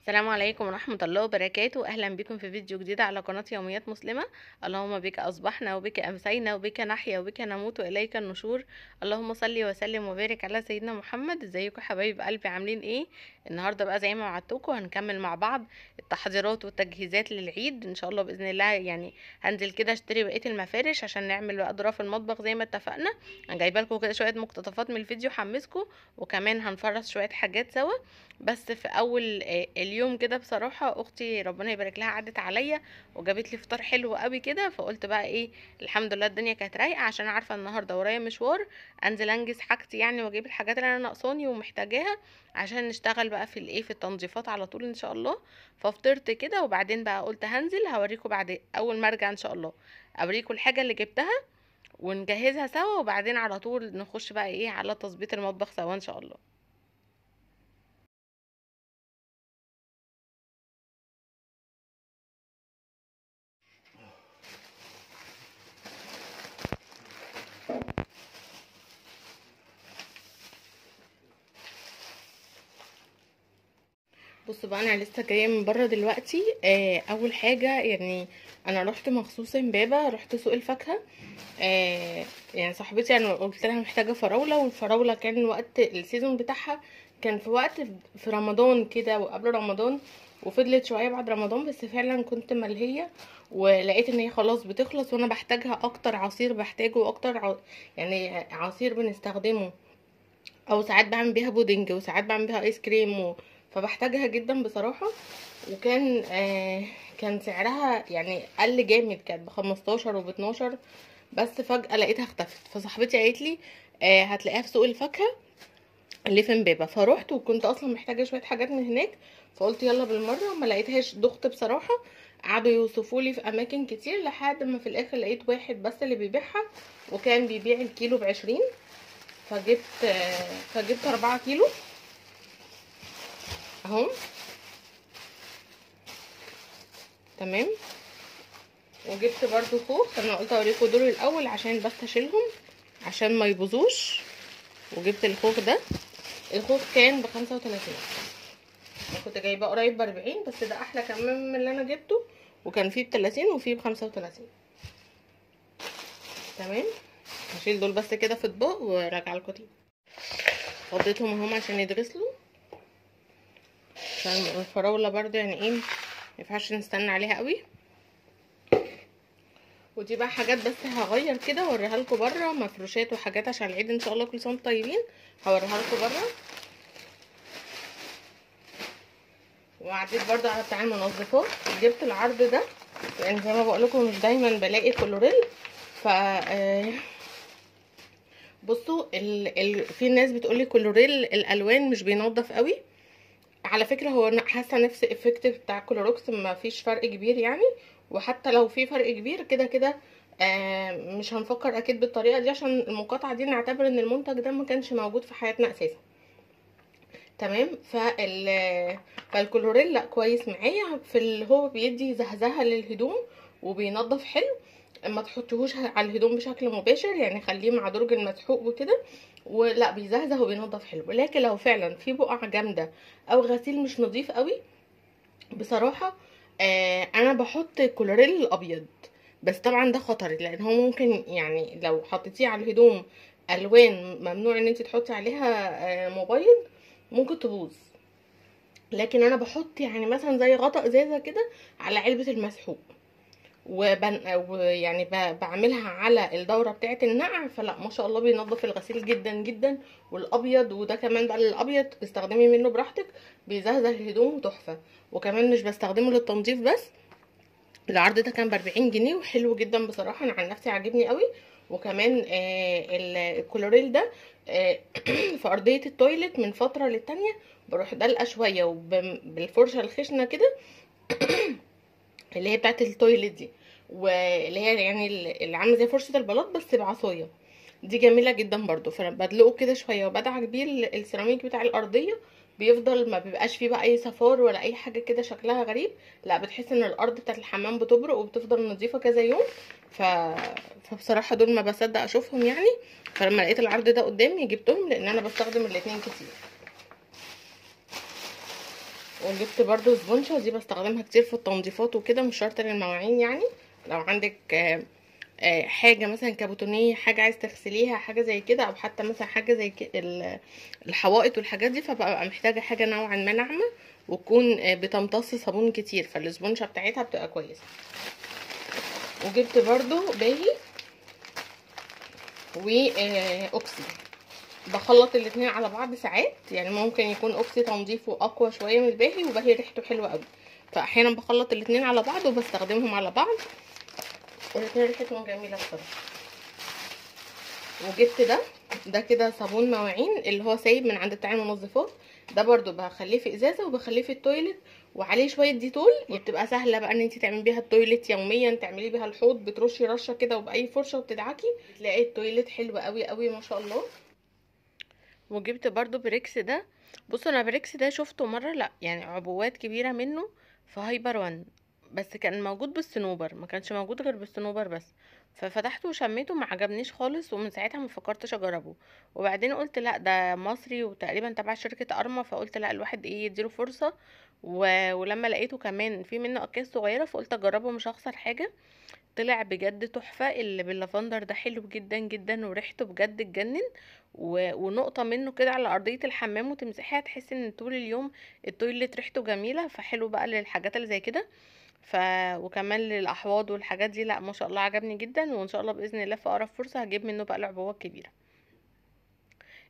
السلام عليكم ورحمة الله وبركاته. أهلا بكم في فيديو جديد على قناة يوميات مسلمة. اللهم بك أصبحنا وبك أمسينا وبك نحيا وبك نموت وإليك النشور. اللهم صل وسلم وبارك على سيدنا محمد. ازيكم حبايب قلبي، عاملين ايه؟ النهاردة بقى زي ما وعدتكم هنكمل مع بعض التحضيرات والتجهيزات للعيد ان شاء الله بإذن الله. يعني هنزل كده اشتري بقية المفارش عشان نعمل بقى ظراف المطبخ زي ما اتفقنا. انا جايبه لكم كده شوية مقتطفات من الفيديو حمسكم، وكمان هنفرش شوية حاجات سوا. بس في اول اليوم كده بصراحه اختي ربنا يبارك لها عدت عليا وجابت لي فطار حلو قوي كده، فقلت بقى ايه، الحمد لله الدنيا كانت رايقه عشان عارفه النهارده ورايا مشوار، انزل انجز حاجتي يعني واجيب الحاجات اللي انا ناقصاني ومحتاجاها عشان نشتغل بقى في الايه، في التنظيفات على طول ان شاء الله. ففطرت كده وبعدين بقى قلت هنزل هوريكم بعد اول ما ارجع ان شاء الله، اوريكم الحاجه اللي جبتها ونجهزها سوا، وبعدين على طول نخش بقى ايه على تظبيط المطبخ سوا ان شاء الله. بص بقى، انا لسه جايه من بره دلوقتي. اول حاجه يعني انا رحت مخصوص امبابه، رحت سوق الفاكهه. يعني صاحبتي انا قلت لها محتاجه فراوله، والفراوله كان وقت السيزون بتاعها كان في وقت في رمضان كده وقبل رمضان، وفضلت شويه بعد رمضان، بس فعلا كنت ملهيه ولقيت ان هي خلاص بتخلص، وانا بحتاجها اكتر، عصير بحتاجه اكتر يعني عصير بنستخدمه، او ساعات بعمل بيها بودنج وساعات بعمل بيها ايس كريم فبحتاجها جدا بصراحة. وكان كان سعرها يعني قل جامد، كانت ب15 وب12، بس فجأة لقيتها اختفت، فصاحبتي قالت لي هتلاقيها في سوق الفاكهة اللي في امبابة. فروحت وكنت اصلا محتاجة شوية حاجات من هناك، فقلت يلا بالمرة. ما لقيتهاش، دخت بصراحة، قعدوا يوصفوا لي في اماكن كتير لحد ما في الاخر لقيت واحد بس اللي بيبيعها، وكان بيبيع الكيلو ب20. فجبت 4 كيلو اهم. تمام. وجبت برضو خوخ، انا قلت اوريكم دول الاول عشان بس اشيلهم عشان ما يبوظوش. وجبت الخوخ ده، الخوخ كان ب35، انا كنت جايباه قريب ب40، بس ده احلى كمان من اللي انا جبته، وكان فيه ب30 وفيه ب35. تمام. هشيل دول بس كده في اطباق وراجع لكم تاني. فضيتهم اهم عشان يتغسلوا، عشان الفراوله برضو يعني ايه مينفعش نستنى عليها قوي. ودي بقى حاجات بس هغير كده واوريها لكم بره، مفروشات وحاجات عشان العيد ان شاء الله، كل سنه وانتم طيبين. هوريها لكم بره. وعديت برضو على بتاع المنظفات، جبت العرض ده لان زي ما بقول لكم مش دايما بلاقي كلوريل. ف بصوا في ناس بتقول لي كلوريل الالوان مش بينضف قوي. على فكره هو انا حاسه نفس الافكت بتاع كلوروكس، ما فيش فرق كبير يعني. وحتى لو في فرق كبير كده كده مش هنفكر اكيد بالطريقه دي، عشان المقاطعه دي نعتبر ان المنتج ده ما كانش موجود في حياتنا اساسا. تمام. فالكلوريل لا كويس معايا هو بيدي زهزهه للهدوم وبينضف حلو. ما تحطيهوش على الهدوم بشكل مباشر، يعني خليه مع درج المسحوق وكده، ولا بيزهزه وبينضف حلو. لكن لو فعلا في بقع جامده او غسيل مش نظيف قوي بصراحه، انا بحط كلوريل الابيض. بس طبعا ده خطر، لان هو ممكن يعني لو حطيتيه على الهدوم الوان ممنوع ان انت تحطي عليها مبيض، ممكن تبوظ. لكن انا بحط يعني مثلا زي غطا ازازه كده على علبه المسحوق، ويعني بعملها على الدوره بتاعه النقع، فلا ما شاء الله بينظف الغسيل جدا جدا. والابيض، وده كمان بقى الابيض استخدمي منه براحتك، بيزهزه الهدوم وتحفه. وكمان مش بستخدمه للتنظيف بس. العرض ده كان ب40 جنيه وحلو جدا بصراحه، انا عن نفسي عاجبني قوي. وكمان الكلوريل ده في ارضيه التويلت من فتره للتانيه بروح دلقه شويه بالفرشه الخشنه كده اللي هي بتاعت التويلت دي، واللي هي يعني اللي عامله زي فرشه البلاط بس بعصايه، دي جميله جدا برضو. فبدلقه كده شويه وبدعك بيه السيراميك بتاع الارضيه، بيفضل ما بيبقاش فيه بقى اي صفار ولا اي حاجه كده شكلها غريب. لا، بتحس ان الارض بتاعت الحمام بتبرق وبتفضل نظيفه كذا يوم. ف... فبصراحه دول ما بصدق اشوفهم يعني. فلما لقيت العرض ده قدامي جبتهم، لان انا بستخدم الاتنين كتير. وجبت برضو سبونشة، دي بستخدمها كتير في التنظيفات وكده، مش شرط للمواعين يعني. لو عندك حاجة مثلا كابوتونية، حاجة عايز تغسليها، حاجة زي كده، او حتى مثلا حاجة زي الحوائط والحاجات دي، فببقى محتاجة حاجة نوعا ما ناعمة وتكون بتمتص صابون كتير، فالسبونشة بتاعتها بتبقى كويسة. وجبت برضو باهي واوكسي، بخلط الاتنين على بعض ساعات، يعني ممكن يكون اوكسي تنظيفه اقوى شويه من الباهي، وباهي ريحته حلوه قوي، فاحيانا بخلط الاتنين على بعض وبستخدمهم على بعض، والاتنين ريحتهم جميله بصراحه. وجبت ده كده صابون مواعين اللي هو سايب من عند بتاع المنظفات، ده برضو بخليه في ازازه وبخليه في التويلت، وعليه شويه ديتول، وبتبقى سهله بقى ان انت تعملي بيها التويلت يوميا، تعملي بيها الحوض، بترشي رشه كده وباي فرشه وبتدعكي، بتلاقي التويلت حلو قوي قوي ما شاء الله. وجبت برضو بريكس ده. بصوا انا بريكس ده شفته مره، لا يعني عبوات كبيره منه في هايبر وان، بس كان موجود بالصنوبر، ما كانش موجود غير بالصنوبر بس، ففتحته وشميته ما عجبنيش خالص، ومن ساعتها ما فكرتش اجربه. وبعدين قلت لا ده مصري وتقريبا تبع شركه ارما، فقلت لا الواحد ايه يديله فرصه. ولما لقيته كمان في منه اكياس صغيره، فقلت اجربه مش هخسر حاجه. طلع بجد تحفة، اللي باللافندر ده حلو جدا جدا، وريحته بجد تجنن. ونقطة منه كده على أرضية الحمام وتمسحيها، تحس ان طول اليوم التويلت ريحته جميلة، فحلو بقى للحاجات اللي زي كده. وكمان للأحواض والحاجات دي، لا ما شاء الله عجبني جدا، وان شاء الله بإذن الله في أقرب فرصة هجيب منه بقى العبوة الكبيرة.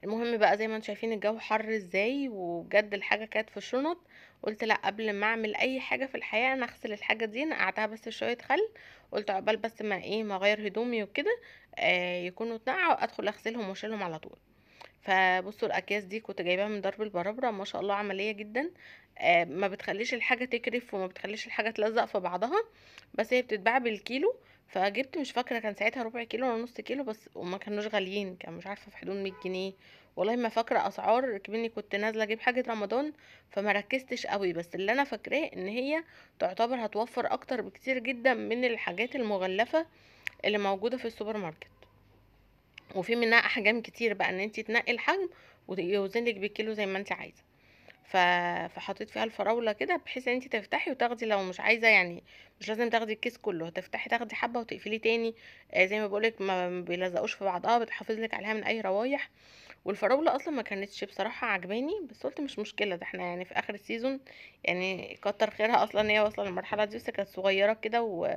المهم بقى زي ما انتم شايفين الجو حر ازاي، وبجد الحاجه كانت في الشنط. قلت لا قبل ما اعمل اي حاجه في الحياه انا اغسل الحاجه دي، نقعتها بس شويه خل. قلت عقبال بس ما ايه ما اغير هدومي وكده يكونوا اتنقعوا، ادخل اغسلهم واشيلهم على طول. فبصوا الاكياس دي كنت جايباها من درب البرابره، ما شاء الله عمليه جدا. ما بتخليش الحاجه تكرف، وما بتخليش الحاجه تلزق في بعضها، بس هي بتتباع بالكيلو. فجبت مش فاكره كان ساعتها ربع كيلو ولا نص كيلو بس، وما كانوش غاليين، كان مش عارفه في حدود 100 جنيه. والله ما فاكره اسعار، كمني كنت نازله اجيب حاجه رمضان، فما ركزتش قوي، بس اللي انا فاكراه ان هي تعتبر هتوفر اكتر بكتير جدا من الحاجات المغلفه اللي موجوده في السوبر ماركت. وفي منها احجام كتير بقى، ان انت تنقي الحجم ويوزن لك بالكيلو زي ما انت عايزه. ف... فحطيت فيها الفراوله كده، بحيث ان انت تفتحي وتاخدي لو مش عايزه يعني، مش لازم تاخدي الكيس كله، هتفتحي تاخدي حبه وتقفلي تاني. زي ما بقولك ما بيلزقوش في بعضها، بتحافظ لك عليها من اي روايح. والفراوله اصلا ما كانتش بصراحه عجباني، بس قلت مش مشكله، ده احنا يعني في اخر السيزون، يعني كتر خيرها اصلا هي واصله للمرحله دي، بس كانت صغيره كده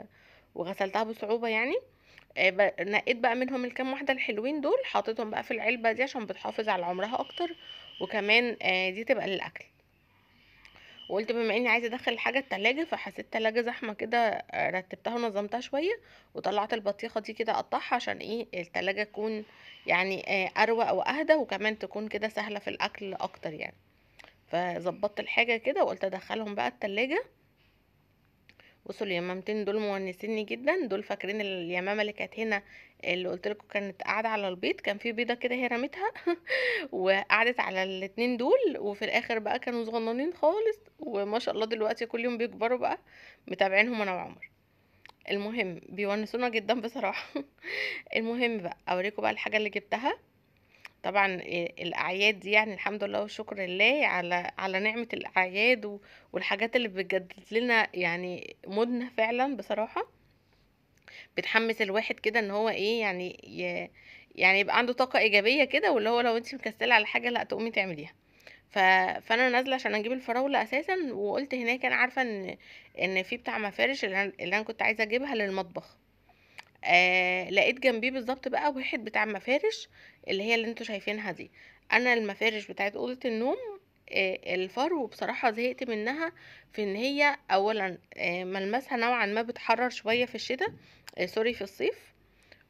وغسلتها بصعوبه يعني. نقيت بقى منهم الكام واحده الحلوين دول، حطيتهم بقى في العلبه دي عشان بتحافظ على عمرها اكتر، وكمان دي تبقى للاكل. وقلت بما اني عايزه ادخل الحاجه التلاجة، فحسيت التلاجة زحمه كده، رتبتها ونظمتها شويه، وطلعت البطيخه دي كده اقطعها عشان ايه التلاجة تكون يعني اروق واهدى، وكمان تكون كده سهله في الاكل اكتر يعني. فظبطت الحاجه كده وقلت ادخلهم بقى التلاجة. بصوا اليمامتين دول مونسيني جدا، دول فاكرين اليمامه اللي كانت هنا، اللي قلت لكم كانت قاعده على البيض، كان في بيضه كده هي رمتها وقعدت على الاتنين دول، وفي الاخر بقى كانوا صغننين خالص، وما شاء الله دلوقتي كل يوم بيكبروا بقى، متابعينهم انا وعمر. المهم بيونسونا جدا بصراحه. المهم بقى اوريكم بقى الحاجه اللي جبتها. طبعا الاعياد دي يعني الحمد لله والشكر لله على نعمه الاعياد والحاجات اللي بتجدد لنا يعني مودنا فعلا بصراحه. بتحمس الواحد كده ان هو ايه يعني يعني يبقى عنده طاقه ايجابيه كده، واللي هو لو انت مكسله على حاجه لا تقومي تعمليها. فانا نازله عشان اجيب الفراوله اساسا، وقلت هناك انا عارفه ان في بتاع مفارش اللي انا كنت عايزه اجيبها للمطبخ. لقيت جنبيه بالظبط بقى واحد بتاع مفارش، اللي هي اللي انتوا شايفينها دي. انا المفارش بتاعت اوضه النوم الفرو بصراحه زهقت منها، في ان هي اولا ملمسها نوعا ما بتحرر شويه في الشتاء، سوري في الصيف.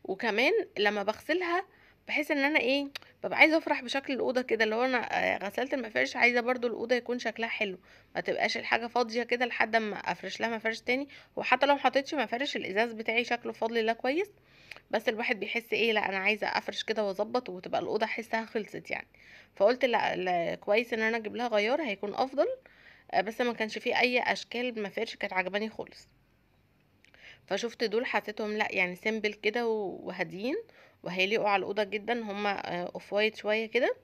وكمان لما بغسلها بحس ان انا ايه ببقى عايزه افرح بشكل الاوضه كده، اللي هو انا غسلت المفارش عايزه برضو الاوضه يكون شكلها حلو، ما تبقاش الحاجه فاضيه كده لحد ما افرش لها مفارش تاني. وحتى لو محطتش مفارش الازاز بتاعي شكله بفضل الله كويس، بس الواحد بيحس ايه لا انا عايزه افرش كده واظبط وتبقى الاوضه احسها خلصت يعني. فقلت لا, لا كويس ان انا اجيب لها غيار هيكون افضل. بس ما كانش فيه اي اشكال مفارش كانت عجباني خالص. فشفت دول حسيتهم لا يعني سيمبل كده وهاديين، وهيليقوا على الاوضه جدا، هما اوف وايت شويه كده.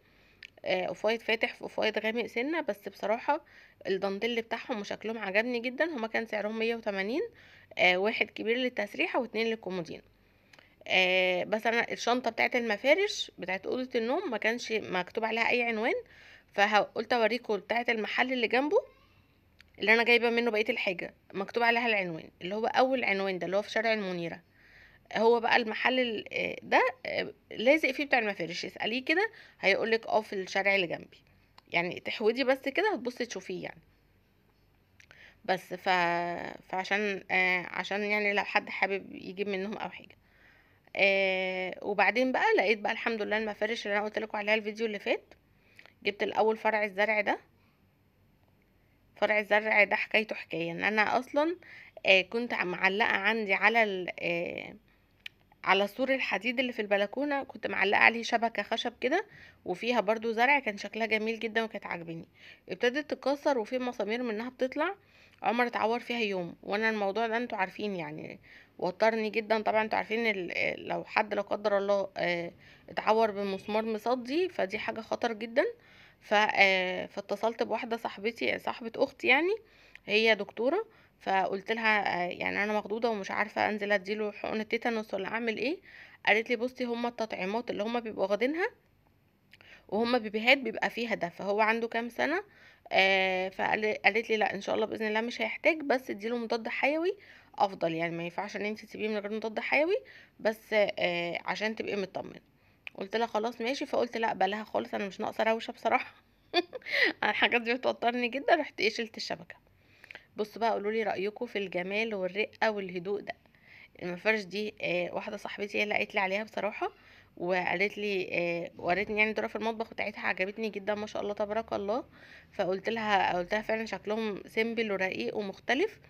اوف وايت فاتح في اوف وايت غامق سنه، بس بصراحه الدانتيل بتاعهم وشكلهم عجبني جدا. هما كان سعرهم 180، واحد كبير للتسريحه واتنين للكومودين. بس انا الشنطه بتاعت المفارش بتاعت اوضه النوم ما كانش مكتوب عليها اي عنوان، فقلت اوريكم بتاعت المحل اللي جنبه اللي انا جايبه منه بقيه الحاجه، مكتوب عليها العنوان اللي هو اول عنوان ده اللي هو في شارع المنيره. هو بقى المحل ده لازق فيه بتاع المفارش، اساليه كده هيقولك في الشارع اللي جنبي، يعني تحودي بس كده هتبصي تشوفيه يعني. بس فعشان عشان يعني لو حد حابب يجيب منهم او حاجه. وبعدين بقى لقيت بقى الحمد لله المفارش اللي انا قلت لكم عليها الفيديو اللي فات. جبت الاول فرع الزرع ده. فرع الزرع ده حكايته حكايه ان انا اصلا كنت معلقه عندي على على سور الحديد اللي في البلكونه، كنت معلقه عليه شبكه خشب كده وفيها برضو زرع، كان شكلها جميل جدا وكانت عاجباني. ابتدت تتكسر وفي مسامير منها بتطلع. عمر اتعور فيها يوم، وانا الموضوع ده انتوا عارفين يعني وترني جدا. طبعا انتوا عارفين لو حد لا قدر الله اتعور بمسمار مصدي فدي حاجه خطر جدا. فاتصلت بواحده صاحبتي صاحبه اختي يعني، هي دكتوره. فقلت لها يعني انا مخضوضه ومش عارفه انزل اديله حقن التيتانوس ولا اعمل ايه. قالت لي بصي هما التطعيمات اللي هما بيبقوا واخدينها وهما بيبيهات بيبقى فيها ده، فهو عنده كام سنه. فقالت لي لا ان شاء الله باذن الله مش هيحتاج، بس اديله مضاد حيوي افضل، يعني ما ينفعش ان انت تسيبيه من غير مضاد حيوي، بس عشان تبقي مطمن. قلت لها خلاص ماشي. فقلت لا بلاها خالص، انا مش ناقصه روشه بصراحه. أنا الحاجات دي بتوترني جدا. رحت شلت الشبكه. بصوا بقى قولوا لي رايكم في الجمال والرقه والهدوء ده. المفارش دي واحده صاحبتي هي اللي قالت لي عليها بصراحه، وقالت لي ورتني يعني دورة في المطبخ بتاعتها عجبتني جدا ما شاء الله تبارك الله. قلت لها فعلا شكلهم سيمبل ورقيق ومختلف،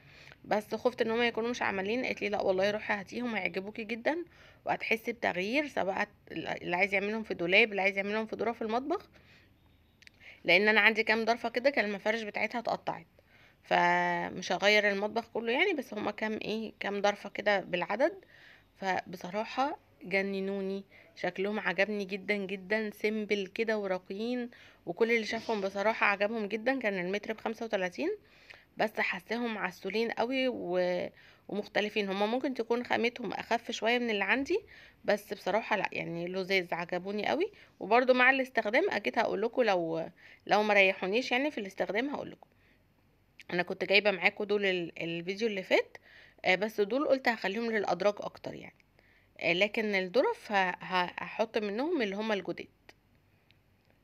بس خفت ان هم يكونوا مش عمليين. قالت لي لا والله روحي هاتيهم هيعجبوكي جدا وهتحسي بتغيير، سواء اللي عايز يعملهم في دولاب اللي عايز يعملهم في دورة في المطبخ. لان انا عندي كام ضرفه كده كان المفارش بتاعتها اتقطعت، فمش هغير المطبخ كله يعني، بس هما كام ضرفه كده بالعدد. فبصراحه جننوني، شكلهم عجبني جدا جدا، سيمبل كده ورقيين. وكل اللي شافهم بصراحه عجبهم جدا. كان المتر ب35، بس حاساهم عسولين قوي ومختلفين. هما ممكن تكون خامتهم اخف شويه من اللي عندي، بس بصراحه لا يعني لذاذ عجبوني قوي. وبرده مع الاستخدام اكيد هقول لكم لو ما ريحونيش يعني في الاستخدام هقول لكم. انا كنت جايبه معاكم دول الفيديو اللي فات، بس دول قلت هخليهم للادراج اكتر يعني. لكن الظرف هحط منهم اللي هما الجداد.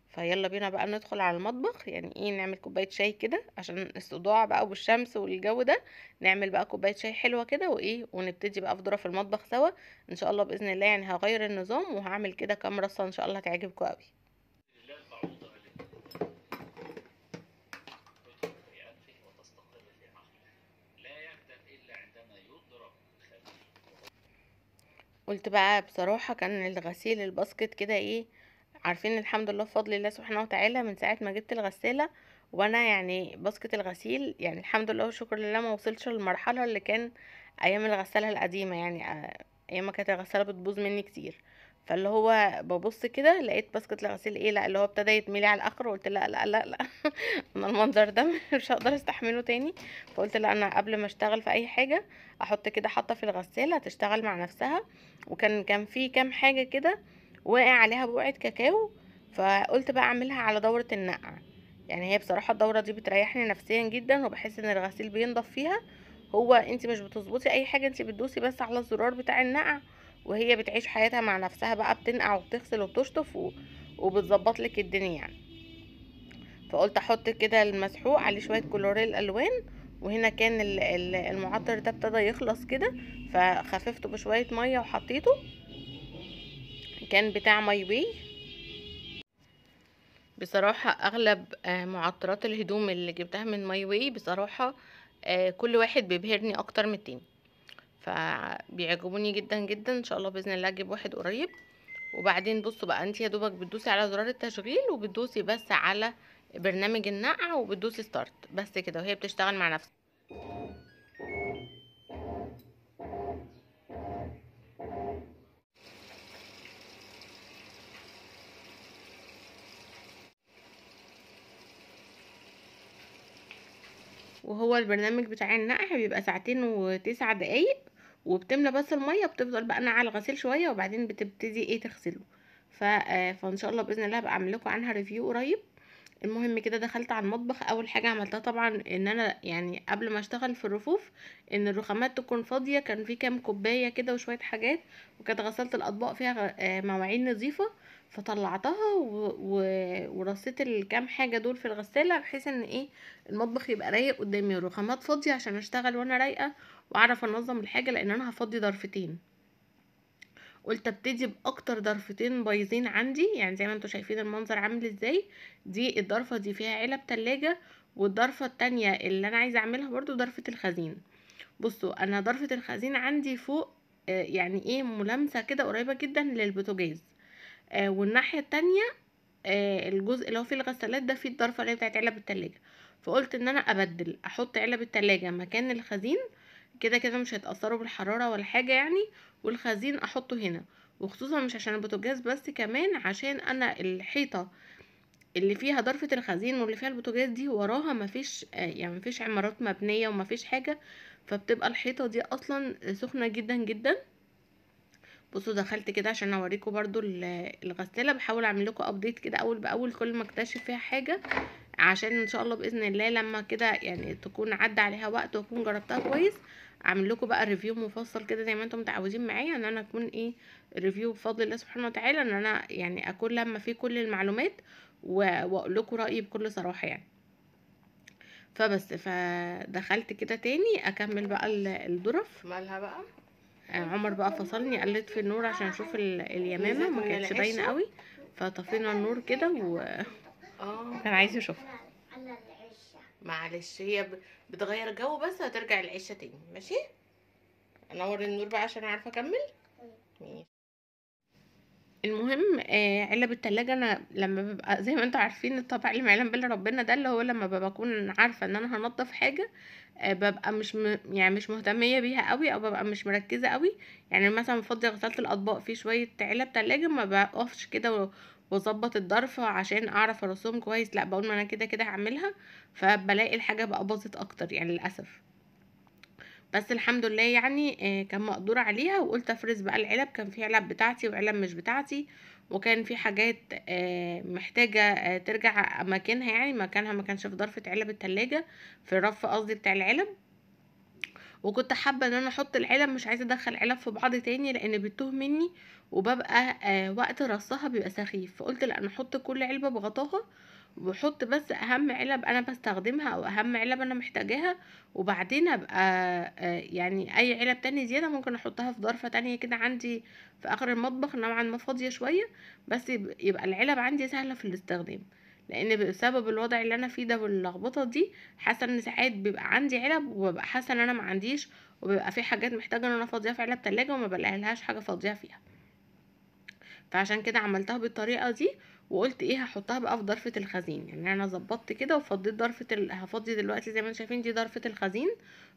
فيلا بينا بقى ندخل على المطبخ، يعني ايه نعمل كوبايه شاي كده عشان الصداع بقى والشمس والجو ده. نعمل بقى كوبايه شاي حلوه كده وايه، ونبتدي بقى في ظرف المطبخ سوا ان شاء الله باذن الله. يعني هغير النظام وهعمل كده كام رصه ان شاء الله هتعجبكم قوي. قلت بقى بصراحه كان الغسيل الباسكت كده ايه، عارفين الحمد لله بفضل الله سبحانه وتعالى من ساعة ما جبت الغسالة وانا يعني باسكت الغسيل يعني الحمد لله والشكر لله ما وصلش للمرحلة اللي كان ايام الغسالة القديمة يعني. ايام ما كانت الغسالة بتبوظ مني كتير. فاللي هو ببص كده لقيت باسكت الغسيل ايه، لا اللي هو ابتدى يتملي على الاخر، وقلت لا لا لا لا. انا المنظر ده مش هقدر استحمله تاني. فقلت لا انا قبل ما اشتغل في اي حاجة احط كده حاطة في الغسالة تشتغل مع نفسها. وكان في كام حاجة كده واقع عليها بقعة كاكاو، فقلت بقى اعملها على دورة النقع. يعني هي بصراحة الدورة دي بتريحني نفسيا جدا وبحس ان الغسيل بينضف فيها. هو انت مش بتظبطي اي حاجة، انت بتدوسي بس على الزرار بتاع النقع وهي بتعيش حياتها مع نفسها بقى، بتنقع وبتغسل وبتشطف وبتظبط لك الدنيا يعني. فقلت احط كده المسحوق عليه شوية كلوريل الوان. وهنا كان المعطر ده ابتدى يخلص كده، فخففته بشوية مية وحطيته. كان بتاع ماي واي. بصراحة اغلب معطرات الهدوم اللي جبتها من ماي واي بصراحة كل واحد بيبهرني اكتر من التاني، فبيعجبوني جدا جدا. ان شاء الله باذن الله اجيب واحد قريب. وبعدين بصوا بقى انت يا دوبك بتدوسي على زرار التشغيل وبتدوسي بس على برنامج النقع وبتدوسي ستارت بس كده وهي بتشتغل مع نفسها. وهو البرنامج بتاع النقع بيبقى 2 و9 دقايق، وبتملى بس الميه، بتفضل بقى نقع الغسيل شويه وبعدين بتبتدي ايه تغسله. فان شاء الله باذن الله هبقى اعمل لكم عنها ريفيو قريب. المهم كده دخلت على المطبخ، اول حاجه عملتها طبعا ان انا يعني قبل ما اشتغل في الرفوف ان الرخامات تكون فاضيه، كان في كام كوبايه كده وشويه حاجات، وكانت غسلت الاطباق فيها مواعين نظيفه، فطلعتها ورصيت الكام حاجه دول في الغساله بحيث ان ايه المطبخ يبقى رايق قدامي، الرخامات فاضيه عشان اشتغل وانا رايقه واعرف انظم الحاجه، لان انا هفضي ضرفتين. قلت ابتدي باكتر ضرفتين بايظين عندي، يعني زي ما انتوا شايفين المنظر عامل ازاي. دي الضرفه دي فيها علب تلاجة، والضرفه التانية اللي انا عايزه اعملها برضو ضرفه الخزين. بصوا انا ضرفه الخزين عندي فوق يعني ايه ملامسه كده قريبه جدا للبوتاجاز، والناحيه التانية الجزء اللي هو فيه الغسالات ده فيه الضرفه اللي هي بتاعت علب التلاجة. فقلت ان انا ابدل احط علب التلاجة مكان الخزين، كده كده مش هيتأثروا بالحرارة ولا حاجة يعني، والخزين احطه هنا. وخصوصا مش عشان البوتاجاز بس، كمان عشان انا الحيطة اللي فيها ضرفة الخزين واللي فيها البوتاجاز دي وراها مفيش يعني مفيش عمارات مبنية ومفيش حاجة، فبتبقى الحيطة دي اصلا سخنة جدا جدا. بصوا دخلت كده عشان اوريكم برضو الغسالة، بحاول اعمل لكم ابديت كده اول باول كل ما اكتشف فيها حاجة، عشان ان شاء الله باذن الله لما كده يعني تكون عدى عليها وقت واكون جربتها كويس اعمل لكم بقى ريفيو مفصل كده زي ما انتم متعودين معايا، ان انا اكون ايه ريفيو بفضل الله سبحانه وتعالى، ان انا يعني اكون لما فيه كل المعلومات واقول لكم رايي بكل صراحه يعني. فبس فدخلت كده تاني اكمل بقى الظرف مالها بقى. عمر بقى فصلني، قلت في النور عشان اشوف اليمامه ما كانتش باينه قوي، فطفينا النور كده وكان عايز يشوفها. معلش هي بتغير جو بس هترجع العشه تاني. ماشي انور النور بقى عشان اعرف اكمل. ماشي. المهم علب التلاجة انا لما ببقى زي ما انتوا عارفين الطبع اللي ما يعلم بالله ربنا ده، اللي هو لما بكون عارفه ان انا هنضف حاجه ببقى يعني مش مهتميه بيها قوي، او ببقى مش مركزه قوي. يعني مثلا بفضي غسالة الاطباق في شويه علب تلاجة، ما بقفش كده واظبط الضرفه عشان اعرف ارسم كويس، لا بقول ما انا كده كده هعملها، فبلاقي الحاجه بقى باظت اكتر يعني للاسف. بس الحمد لله يعني كان مقدور عليها، وقلت افرز بقى العلب، كان في علب بتاعتي وعلب مش بتاعتي، وكان في حاجات محتاجة ترجع مكانها، يعني مكانها ما كانش في ضرفة علب التلاجة، في الرف قصدي بتاع العلب. وكنت حابة ان انا احط العلب، مش عايزة ادخل علب في بعض تاني لان بتوه مني، وببقى وقت رصها بيبقى سخيف، فقلت لا انا احط كل علبة بغطاها، وبحط بس اهم علب انا بستخدمها او اهم علب انا محتاجاها، وبعدين ابقى يعني اي علب تاني زيادة ممكن احطها في ظرفة تانية كده عندي في اخر المطبخ نوعا ما فاضية شوية، بس يبقى العلب عندي سهلة في الاستخدام. لان بسبب الوضع اللي انا فيه ده واللخبطة دي، حاسة ان ساعات بيبقى عندي علب وببقى حاسة ان انا ما عنديش، وبيبقى في حاجات محتاجة ان انا فاضية في علب تلاجة وما بلاقيلهاش حاجة فاضية فيها. فعشان كده عملتها بالطريقه دي، وقلت ايه هحطها بقى في ضرفه الخزين. يعني انا ظبطت كده وفضيت هفضي دلوقتي زي ما انتم شايفين دي ضرفه الخزين،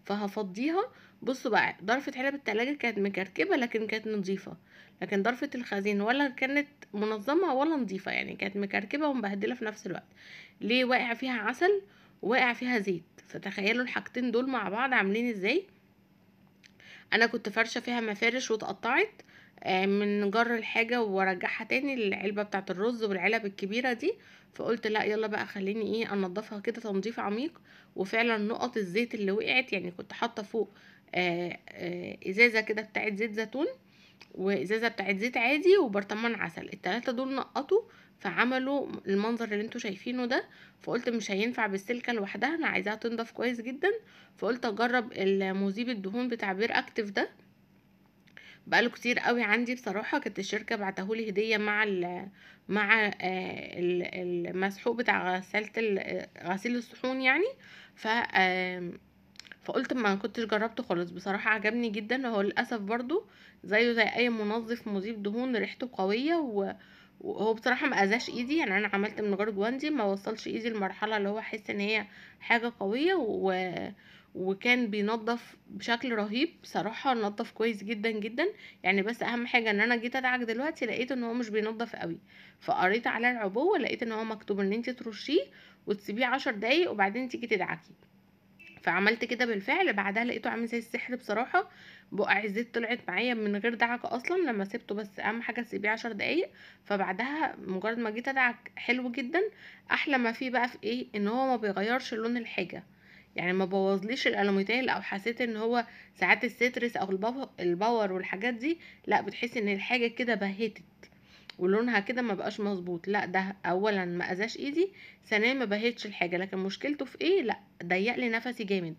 فهفضيها. بصوا بقى ضرفه علب التلاجة كانت مكركبه لكن كانت نظيفه، لكن ضرفه الخزين ولا كانت منظمه ولا نظيفه، يعني كانت مكركبه ومبهدله في نفس الوقت. ليه؟ واقع فيها عسل وواقع فيها زيت، فتخيلوا الحاجتين دول مع بعض عاملين ازاي. انا كنت فرشه فيها مفارش واتقطعت من جر الحاجه وارجعها تاني للعلبه بتاعه الرز والعلب الكبيره دي، فقلت لا يلا بقى خليني ايه انضفها كده تنظيف عميق. وفعلا نقط الزيت اللي وقعت، يعني كنت حاطه فوق ازازه كده بتاعت زيت زيتون، وازازه بتاعت زيت عادي، وبرطمان عسل، التلاتة دول نقطوا فعملوا المنظر اللي انتوا شايفينه ده. فقلت مش هينفع بالسلكه لوحدها، انا عايزاها تنضف كويس جدا، فقلت اجرب المذيب الدهون بتاع بير اكتف ده، بقاله كتير قوي عندي بصراحه، كانت الشركه بعتهولي هديه مع المسحوق بتاع غسيل الصحون يعني. ف فقلت ما كنتش جربته خالص، بصراحة عجبني جدا. هو للأسف برضو زيه زي أي منظف مذيب دهون ريحته قوية، وهو بصراحة ما أذاش ايدي، يعني أنا عملت من غير جواندي ما وصلش ايدي المرحلة اللي هو أحس ان هي حاجة قوية وكان بينظف بشكل رهيب بصراحة، نظف كويس جدا جدا يعني. بس أهم حاجة ان أنا جيت أدعك دلوقتي لقيت ان هو مش بينظف قوي، فقريت على العبوة لقيت ان هو مكتوب ان انت ترشيه وتسيبيه 10 دقايق وبعدين تيجي تدعكي. فعملت كده بالفعل، بعدها لقيته عامل زي السحر بصراحة. بقع الزيت طلعت معايا من غير دعك اصلا لما سبته، بس اهم حاجة تسيبيه 10 دقايق. فبعدها مجرد ما جيت ادعك حلو جدا. احلى ما فيه بقى في ايه، ان هو ما بيغيرش لون الحاجة. يعني ما بوظليش الالوميتال، او حسيت ان هو ساعات السترس او الباور والحاجات دي، لا بتحس ان الحاجة كده بهتت ولونها كده ما بقاش مظبوط. لا ده اولا ما اذاش ايدي، ثانيا ما بهتش الحاجه. لكن مشكلته في ايه؟ لا ضيق لي نفسي جامد.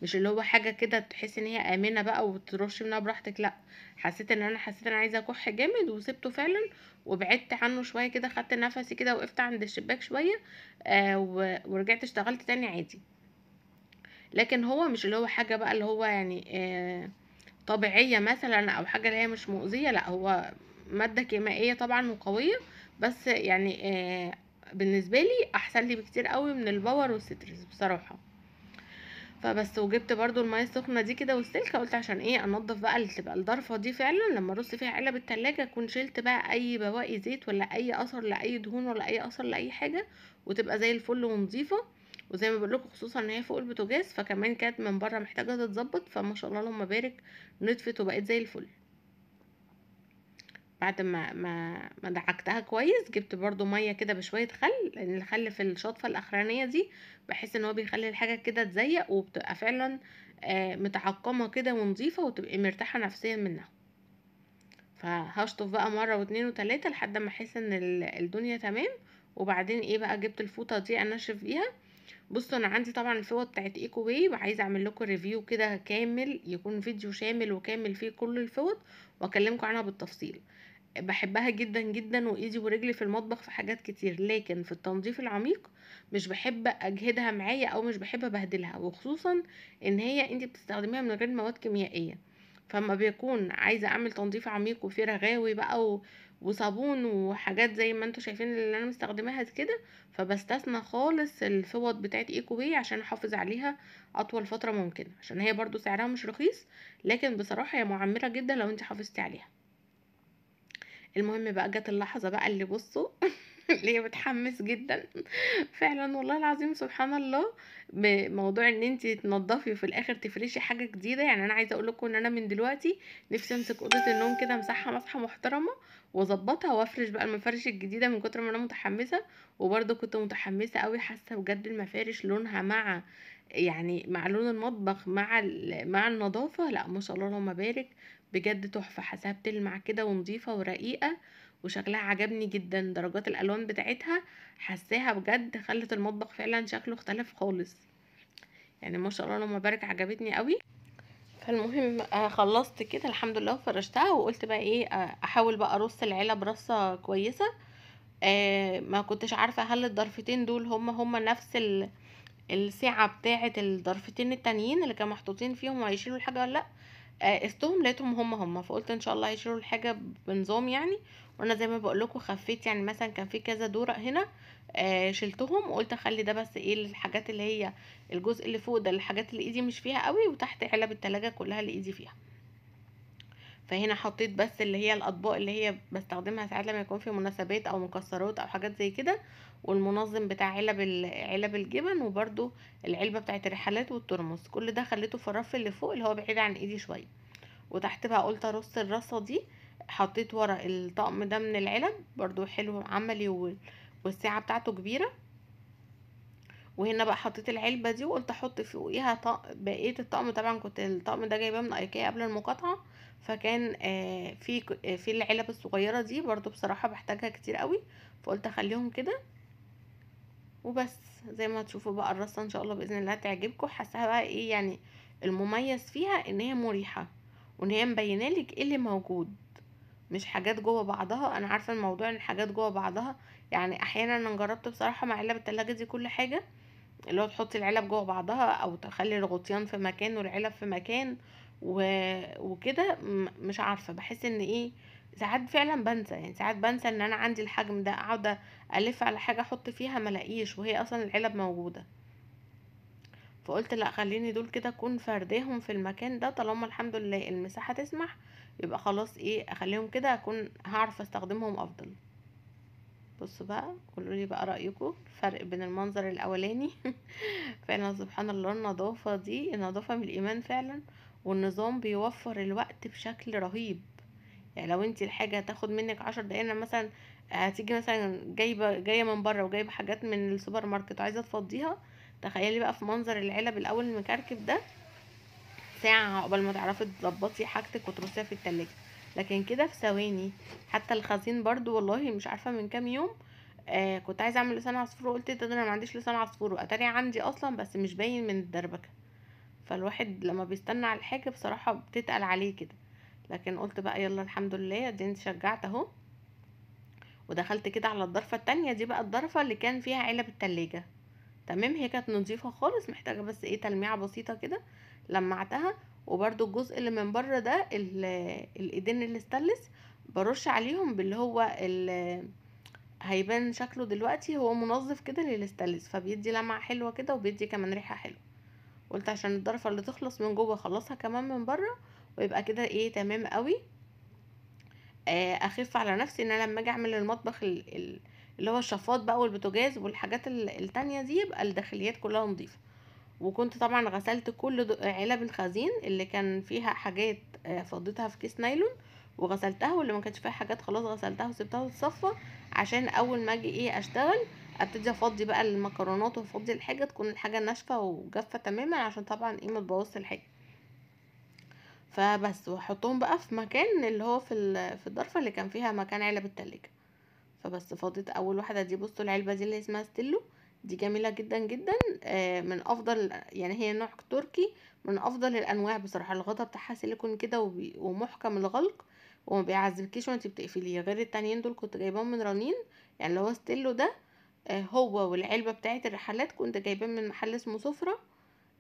مش اللي هو حاجه كده تحس ان هي امنه بقى وترش منها براحتك، لا. حسيت ان انا عايزه اكح جامد وسبته فعلا. وبعدت عنه شويه كده، خدت نفسي كده، وقفت عند الشباك شويه. ورجعت اشتغلت تاني عادي. لكن هو مش اللي هو حاجه بقى اللي هو يعني طبيعية مثلا او حاجة اللي هي مش مؤذية، لا هو مادة كيميائية طبعا وقوية. بس يعني بالنسبة لي احسن لي بكتير قوي من الباور والستريس بصراحة. فبس، وجبت برضو المية السخنة دي كده والسلكة، قلت عشان ايه انضف بقى اللي تبقى الضرفة دي فعلا لما ارص فيها علب التلاجة، اكون شلت بقى اي بواقي زيت ولا اي اثر لاي دهون ولا اي اثر لاي حاجة، وتبقى زي الفل ونظيفة. وزي ما بقولكوا خصوصا ان هي فوق البوتاجاز، فكمان كانت من بره محتاجة تتظبط، فما شاء الله اللهم بارك، نطفت وبقت زي الفل. بعد ما دعكتها كويس، جبت برضو ميه كده بشويه خل، لان الخل في الشطفه الاخرانيه دي بحس ان هو بيخلي الحاجه كده تزيق، وبتبقى فعلا متعقمه كده ونظيفه، وتبقي مرتاحه نفسيا منها. فهشطف بقى مره واتنين وتلاته لحد ما احس ان الدنيا تمام. وبعدين ايه بقى، جبت الفوطه دي انشف بيها. بصوا انا عندي طبعا الفوط بتاعت ايكو واي، وعايزه اعمل لكم ريفيو كده كامل، يكون فيديو شامل وكامل فيه كل الفوط، واكلمكم عنها بالتفصيل. بحبها جدا جدا، وايدي ورجلي في المطبخ في حاجات كتير، لكن في التنظيف العميق مش بحب اجهدها معايا، او مش بحب ابهدلها، وخصوصا ان هي انت بتستخدميها من غير مواد كيميائيه. فما بيكون عايزه اعمل تنظيف عميق وفيه رغاوي بقى وصابون وحاجات زي ما انتوا شايفين اللي انا مستخدماها كده، فبستثنى خالص الفوط بتاعت ايكو بي عشان احافظ عليها اطول فتره ممكنه، عشان هي برضو سعرها مش رخيص، لكن بصراحه هي معمره جدا لو انت حافظتي عليها. المهم بقى جت اللحظة بقى اللي بصوا اللي هي بتحمس جدا فعلا والله العظيم سبحان الله. بموضوع ان انت تنضفي وفي الاخر تفرشي حاجة جديدة. يعني انا عايزة اقول لكم ان انا من دلوقتي نفسي امسك اوضة النوم كده، امسحها مسحة محترمة واظبطها وافرش بقى المفارش الجديدة من كتر ما انا متحمسة. وبرضه كنت متحمسة قوي، حاسة بجد المفارش لونها مع، يعني مع لون المطبخ مع مع النظافة، لا ما شاء الله اللهم بارك، بجد تحفة. حاساها بتلمع كده ونظيفة ورقيقة، وشكلها عجبني جدا. درجات الالوان بتاعتها حاساها بجد خلت المطبخ فعلا شكله اختلف خالص. يعني ما شاء الله اللهم بارك، عجبتني قوي. فالمهم خلصت كده الحمد لله وفرشتها، وقلت بقى ايه احاول بقى ارص العلب رصة كويسة. ما كنتش عارفة هل الضرفتين دول هم نفس السعة بتاعة الضرفتين التانيين اللي كانوا محطوطين فيهم، وهيشيلوا الحاجة ولا لا. قستهم لقيتهم هم، فقلت ان شاء الله هيشيلوا الحاجة بنظام يعني. وانا زي ما بقول لكم خفيت، يعني مثلا كان في كذا دورق هنا شلتهم، وقلت اخلي ده بس ايه الحاجات اللي هي الجزء اللي فوق ده الحاجات اللي ايدي مش فيها قوي، وتحت علب التلاجة كلها اللي ايدي فيها. فهنا حطيت بس اللي هي الاطباق اللي هي بستخدمها ساعات لما يكون في مناسبات او مكسرات او حاجات زي كده، والمنظم بتاع علب الجبن، وبرده العلبه بتاعت الرحلات والترمس. كل ده خليته في الرف اللي فوق اللي هو بعيد عن ايدي شويه. وتحت بقى قلت ارص الرصه دي. حطيت ورا الطقم ده من العلب برضو حلو عملي والسعه بتاعته كبيره. وهنا بقى حطيت العلبه دي، وقلت احط فوقيها بقيه الطقم. طبعا كنت الطقم ده جايباه من ايكيا قبل المقاطعه، فكان في العلب الصغيره دي برضو بصراحه بحتاجها كتير قوي، فقلت اخليهم كده وبس. زي ما هتشوفوا بقى الرصه ان شاء الله باذن الله تعجبكم. حاساها بقى ايه يعني، المميز فيها ان هي مريحه، وان هي مبينه لك ايه اللي موجود، مش حاجات جوه بعضها. انا عارفه الموضوع ان حاجات جوه بعضها، يعني احيانا انا جربت بصراحه مع علب التلاجة دي كل حاجه، اللي هو تحطي العلب جوه بعضها، او تخلي الغطيان في مكان والعلب في مكان و... وكده. مش عارفه، بحس ان ايه، ساعات فعلا بنسى، يعني ساعات بنسى ان انا عندي الحجم ده، اقعد الف على حاجه احط فيها ملاقيش وهي اصلا العلب موجوده. فقلت لا، خليني دول كده اكون فرداهم في المكان ده، طالما الحمد لله المساحه تسمح، يبقى خلاص ايه اخليهم كده، اكون هعرف استخدمهم افضل. بصوا بقى قولوا لي بقى رايكم الفرق بين المنظر الاولاني فعلا سبحان الله، النظافة من الإيمان فعلا. والنظام بيوفر الوقت بشكل رهيب. يعني لو انت الحاجة هتاخد منك 10 دقايق، انا مثلا هتيجي مثلا جاية من بره وجايبة حاجات من السوبر ماركت وعايزة تفضيها، تخيلي بقى في منظر العلب الأول المكركب ده، ساعة عقبال ما تعرفي تظبطي حاجتك وترصيها في التلاجة. لكن كده في ثواني. حتى الخزين برضو والله مش عارفة من كام يوم كنت عايزة اعمل لسان عصفور، وقلت ده انا ما عنديش لسان عصفور، واتاري عندي اصلا بس مش باين من الدربكة. فالواحد لما بيستنى على الحاجة بصراحة بتتقل عليه كده. لكن قلت بقى يلا الحمد لله، دي انت شجعت اهو. ودخلت كده على الضرفة التانية، دي بقى الضرفة اللي كان فيها علب التلاجة. تمام، هي كانت نظيفة خالص، محتاجة بس ايه تلميعة بسيطة كده. لمعتها. وبرده الجزء اللي من بره ده الايدين اللي استانلس، برش عليهم باللي هو هيبان شكله دلوقتي، هو منظف كده للاستانلس، فبيدي لمعة حلوة كده وبيدي كمان ريحة حلوة. قلت عشان الضرفة اللي تخلص من جوه اخلصها كمان من بره، ويبقى كده ايه تمام قوي. اخف على نفسي ان انا لما اجي اعمل المطبخ اللي هو الشفاط بقى والبوتاجاز والحاجات التانية دي، يبقى الداخليات كلها نظيفة. وكنت طبعا غسلت كل علب الخزين اللي كان فيها حاجات فضيتها في كيس نايلون وغسلتها، واللي ما كانش فيها حاجات خلاص غسلتها وسبتها تتصفى، عشان اول ما اجي ايه اشتغل ابتدي افضي بقى المكرونات وافضي الحاجه، تكون الحاجه ناشفه وجافه تماما، عشان طبعا ايه ما تبوظش الحاجه. فبس واحطهم بقى في مكان اللي هو في الضرفه اللي كان فيها مكان علب التلاجة. فبس فضيت اول واحده دي. بصوا العلبه دي اللي اسمها ستيلو، دي جميله جدا جدا. من افضل، يعني هي نوع تركي، من افضل الانواع بصراحه. الغطا بتاعها سيليكون كده ومحكم الغلق، وما بيعذبكيش وانت بتقفليه، غير التانيين دول كنت جايباهم من رنين. يعني اللي هو ستيلو ده هو والعلبه بتاعه الرحلات كنت جايباه من محل اسمه سفرة،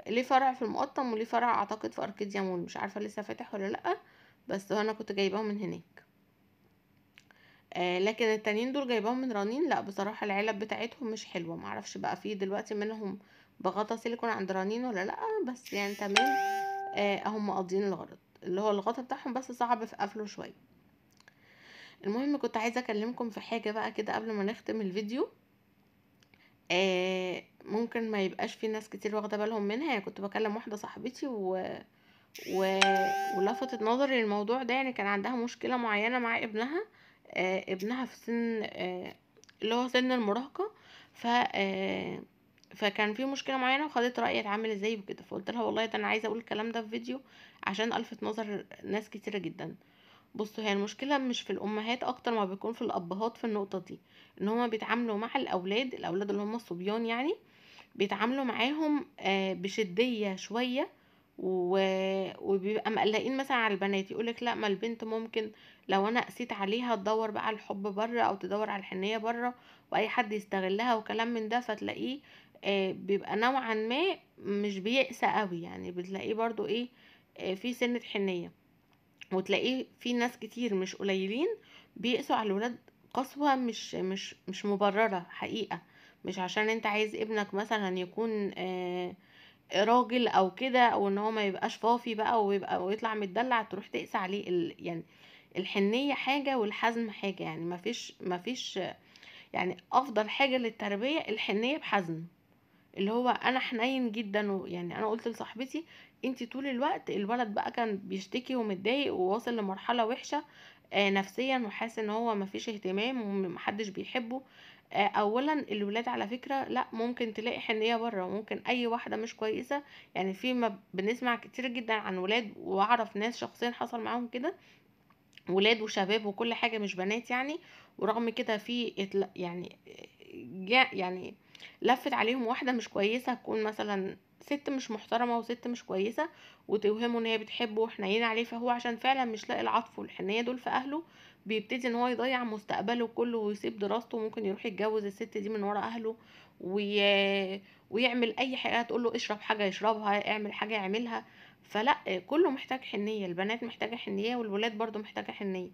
ليه فرع في المقطم وليه فرع اعتقد في اركيديا مول، مش عارفه لسه فاتح ولا لا، بس انا كنت جايباهم من هناك. لكن التانيين دول جايباهم من رنين، لا بصراحة العلب بتاعتهم مش حلوة. معرفش بقى فيه دلوقتي منهم بغطا سيليكون عند رنين ولا لا، بس يعني تمام. هم مقضيين الغرض، اللي هو الغطا بتاعهم بس صعب في قفله شوية. المهم كنت عايزة اكلمكم في حاجة بقى كده قبل ما نختم الفيديو. ممكن ما يبقاش في ناس كتير واخدة بالهم منها. يعني كنت بكلم واحدة صاحبتي و... ولفتت نظري الموضوع ده. يعني كان عندها مشكلة معينة مع ابنها. ابنها في سن اللي هو سن المراهقة. ف فكان في مشكلة معينة، وخدت رأيي اتعامل ازاي وكده. فقلت لها والله ده انا عايزة اقول الكلام ده في فيديو عشان الفت نظر ناس كتيرة جدا. بصوا، هي المشكلة مش في الامهات اكتر ما بيكون في الابهات في النقطة دي. ان هما بيتعاملوا مع الاولاد اللي هما الصبيان يعني، بيتعاملوا معاهم بشدية شوية. وبيبقى مقلقين مثلا على البنات، يقولك لا ما البنت ممكن لو انا قسيت عليها تدور بقى على الحب بره، او تدور على الحنية بره، واي حد يستغلها وكلام من ده. فتلاقيه بيبقى نوعا ما مش بيقسى قوي، يعني بتلاقيه برضو ايه في سنة حنية. وتلاقيه في ناس كتير مش قليلين بيقسوا على الولاد قسوة مش مبررة حقيقة. مش عشان انت عايز ابنك مثلا يكون راجل او كده، او ان هو ما يبقاش فافي بقى ويطلع متدلع تروح تقسى عليه يعني الحنية حاجة والحزم حاجة. يعني ما فيش يعني افضل حاجة للتربية الحنية بحزم. اللي هو انا حنين جدا، ويعني انا قلت لصاحبتي انتي طول الوقت الولد بقى كان بيشتكي ومتضايق وواصل لمرحلة وحشة نفسيا، وحاسس ان هو مفيش اهتمام ومحدش بيحبه. اولا الولاد على فكرة لا، ممكن تلاقي حنية بره، ممكن اي واحدة مش كويسة. يعني في ما بنسمع كتير جدا عن ولاد، واعرف ناس شخصيا حصل معاهم كده، ولاد وشباب وكل حاجة مش بنات يعني. ورغم كده يعني يعني لفت عليهم واحدة مش كويسة، تكون مثلا ست مش محترمة وست مش كويسة، وتوهمه ان هي بتحبه وحنين عليه. فهو عشان فعلا مش لاقي العطف والحنية دول في اهله، بيبتدي ان هو يضيع مستقبله كله ويسيب دراسته، وممكن يروح يتجوز الست دي من ورا اهله وي... ويعمل اي حاجة تقوله اشرب حاجة يشربها، اعمل حاجة يعملها. فلا، كله محتاج حنية، البنات محتاجة حنية والولاد برضو محتاجة حنية.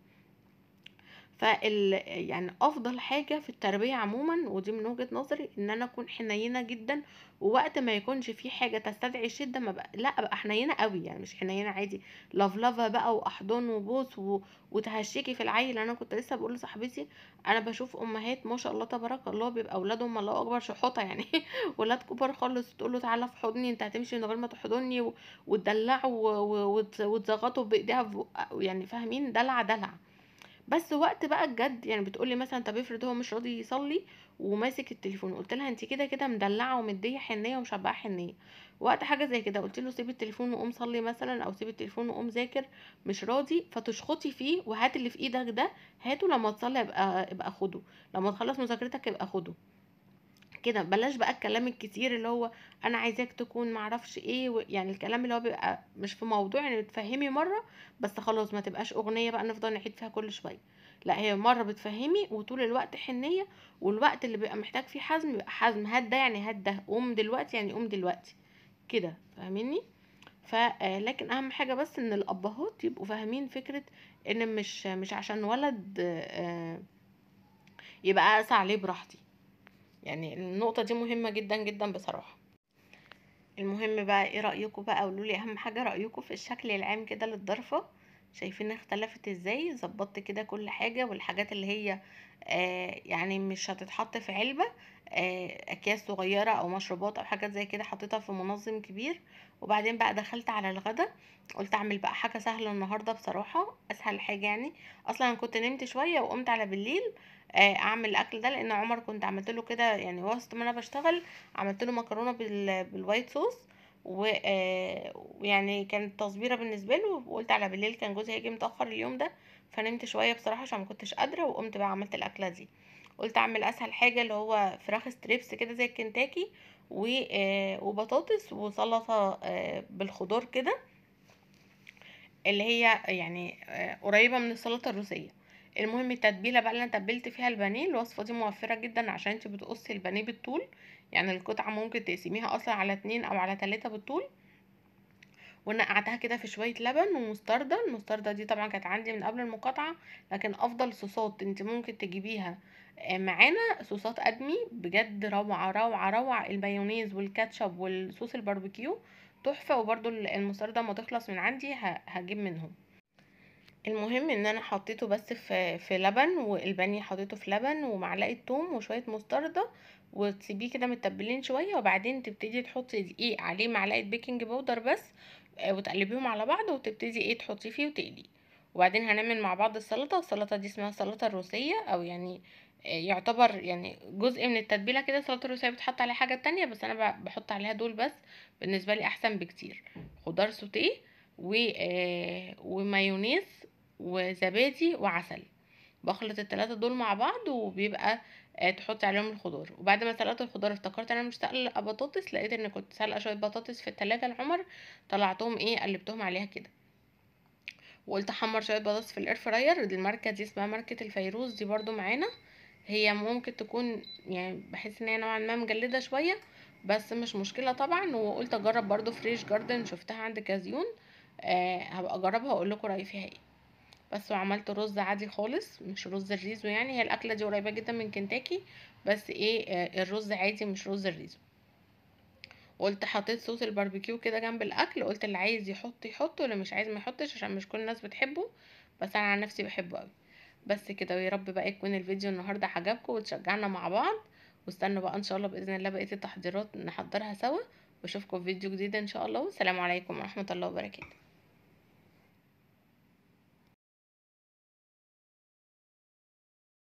يعني افضل حاجه في التربيه عموما، ودي من وجهه نظري، ان انا اكون حنينه جدا. ووقت ما يكونش في حاجه تستدعي الشده ما بقى لا ابقى حنينه قوي، يعني مش حنينه عادي، لفلفه بقى واحضان وبوس وتهشكي في العيل. انا كنت لسه بقول لصاحبتي، انا بشوف امهات ما شاء الله تبارك الله بيبقى اولادهم الله اكبر شحوطه يعني ولاد كبار خالص، تقول له تعالى في حضني، انت هتمشي من غير ما تحضني، وتدلعه وتزغطه بايديها يعني فاهمين، دلع دلع. بس وقت بقى الجد يعني بتقولي مثلا طب افرض هو مش راضي يصلي وماسك التليفون، قلت لها انت كده كده مدلعه ومديه حنيه ومش هبقى حنيه. وقت حاجه زي كده قلت له سيب التليفون وقوم صلي مثلا، او سيب التليفون وقوم ذاكر، مش راضي فتشخطي فيه، وهات اللي في ايدك ده هاته، لما تصلي يبقى خده، لما تخلص مذاكرتك يبقى خده كده. بلاش بقى الكلام الكتير اللي هو انا عايزاك تكون معرفش ايه يعني الكلام اللي هو بيبقى مش في موضوع، يعني بتفهمي مره بس خلاص، ما تبقاش اغنيه بقى نفضل نعيد فيها كل شويه. لا، هي مره بتفهمي وطول الوقت حنيه، والوقت اللي بيبقى محتاج فيه حزم يبقى حزم، هات ده يعني هات ده، قوم دلوقتي يعني قوم دلوقتي كده، فاهميني؟ لكن اهم حاجه بس ان الابهات يبقوا فاهمين فكره ان مش عشان ولد يبقى اقسى عليه براحتي. يعني النقطه دي مهمه جدا جدا بصراحه. المهم بقى ايه رأيكم بقى؟ قولولي اهم حاجة رأيكم في الشكل العام كده للضرفة، شايفين اختلفت ازاي؟ ظبطت كده كل حاجة، والحاجات اللي هي يعني مش هتتحط في علبة، اكياس صغيرة او مشروبات او حاجات زي كده، حطيتها في منظم كبير. وبعدين بقى دخلت على الغدا، قلت اعمل بقى حاجة سهلة النهاردة بصراحة، اسهل حاجة يعني. اصلا أنا كنت نمت شوية وقمت على بالليل اعمل الاكل ده، لان عمر كنت عملت له كده يعني وسط ما انا بشتغل، عملت له مكرونه بالوايت صوص، ويعني كانت تصبيره بالنسبه له. وقلت على بالليل كان جوزي هيجي متاخر اليوم ده، فنمت شويه بصراحه عشان ما كنتش قادره، وقمت بقى عملت الاكله دي. قلت اعمل اسهل حاجه اللي هو فراخ ستريبس كده زي الكنتاكي، وبطاطس وسلطه بالخضار كده، اللي هي يعني قريبه من السلطه الروسيه. المهم التتبيله بقى اللي انا تبلت فيها البانيه، الوصفه دي موفره جدا عشان انت بتقصي البانيه بالطول، يعني القطعه ممكن تقسميها اصلا على 2 او على 3 بالطول. ونقعتها كده في شويه لبن ومستردة. المستردة دي طبعا كانت عندي من قبل المقاطعه، لكن افضل صوصات انت ممكن تجيبيها معانا صوصات ادمي بجد، روعه روعه روعه، المايونيز والكاتشب والصوص الباربيكيو تحفه. وبرده المستردة ما تخلص من عندي هجيب منهم. المهم ان انا حطيته بس في لبن، والبانيه حطيته في لبن ومعلقه توم وشويه مستردة، وتسيبيه كده متبلين شويه، وبعدين تبتدي تحطي دقيق عليه معلقه بيكنج باودر بس، وتقلبيهم على بعض، وتبتدي تحطيه فيه وتقليه. وبعدين هنعمل مع بعض السلطه. السلطه دي اسمها السلطه الروسيه، او يعني يعتبر يعني جزء من التتبيله كده. السلطه الروسيه بتحط عليها حاجه تانية، بس انا بحط عليها دول بس، بالنسبه لي احسن بكتير. خضار سوتيه ومايونيز وزبادي وعسل، بخلط التلاتة دول مع بعض، وبيبقى تحطي عليهم الخضار. وبعد ما سلقت الخضار افتكرت انا مش سلقه بطاطس، لقيت ان كنت سلقه شويه بطاطس في التلاجة العمر، طلعتهم قلبتهم عليها كده. وقلت احمر شويه بطاطس في الاير فراير. دي الماركه دي اسمها ماركه الفيروز، دي برضو معانا. هي ممكن تكون يعني بحس ان هي نوعا ما مجلده شويه، بس مش مشكله طبعا. وقلت اجرب برضو فريش جاردن، شفتها عند كازيون، هبقى اجربها واقول لكم رايي فيها ايه. بس وعملت رز عادي خالص، مش رز الريزو، يعني هي الاكله دي قريبه جدا من كنتاكي، بس الرز عادي مش رز الريزو. قلت حطيت صوص الباربيكيو كده جنب الاكل، قلت اللي عايز يحط يحط، واللي مش عايز ما يحطش، عشان مش كل الناس بتحبه، بس انا عن نفسي بحبه قوي. بس كده، ويا رب بقى يكون الفيديو النهارده عجبكم وتشجعنا مع بعض. واستنوا بقى ان شاء الله باذن الله بقيه التحضيرات نحضرها سوا، واشوفكم في فيديو جديد ان شاء الله. والسلام عليكم ورحمه الله وبركاته.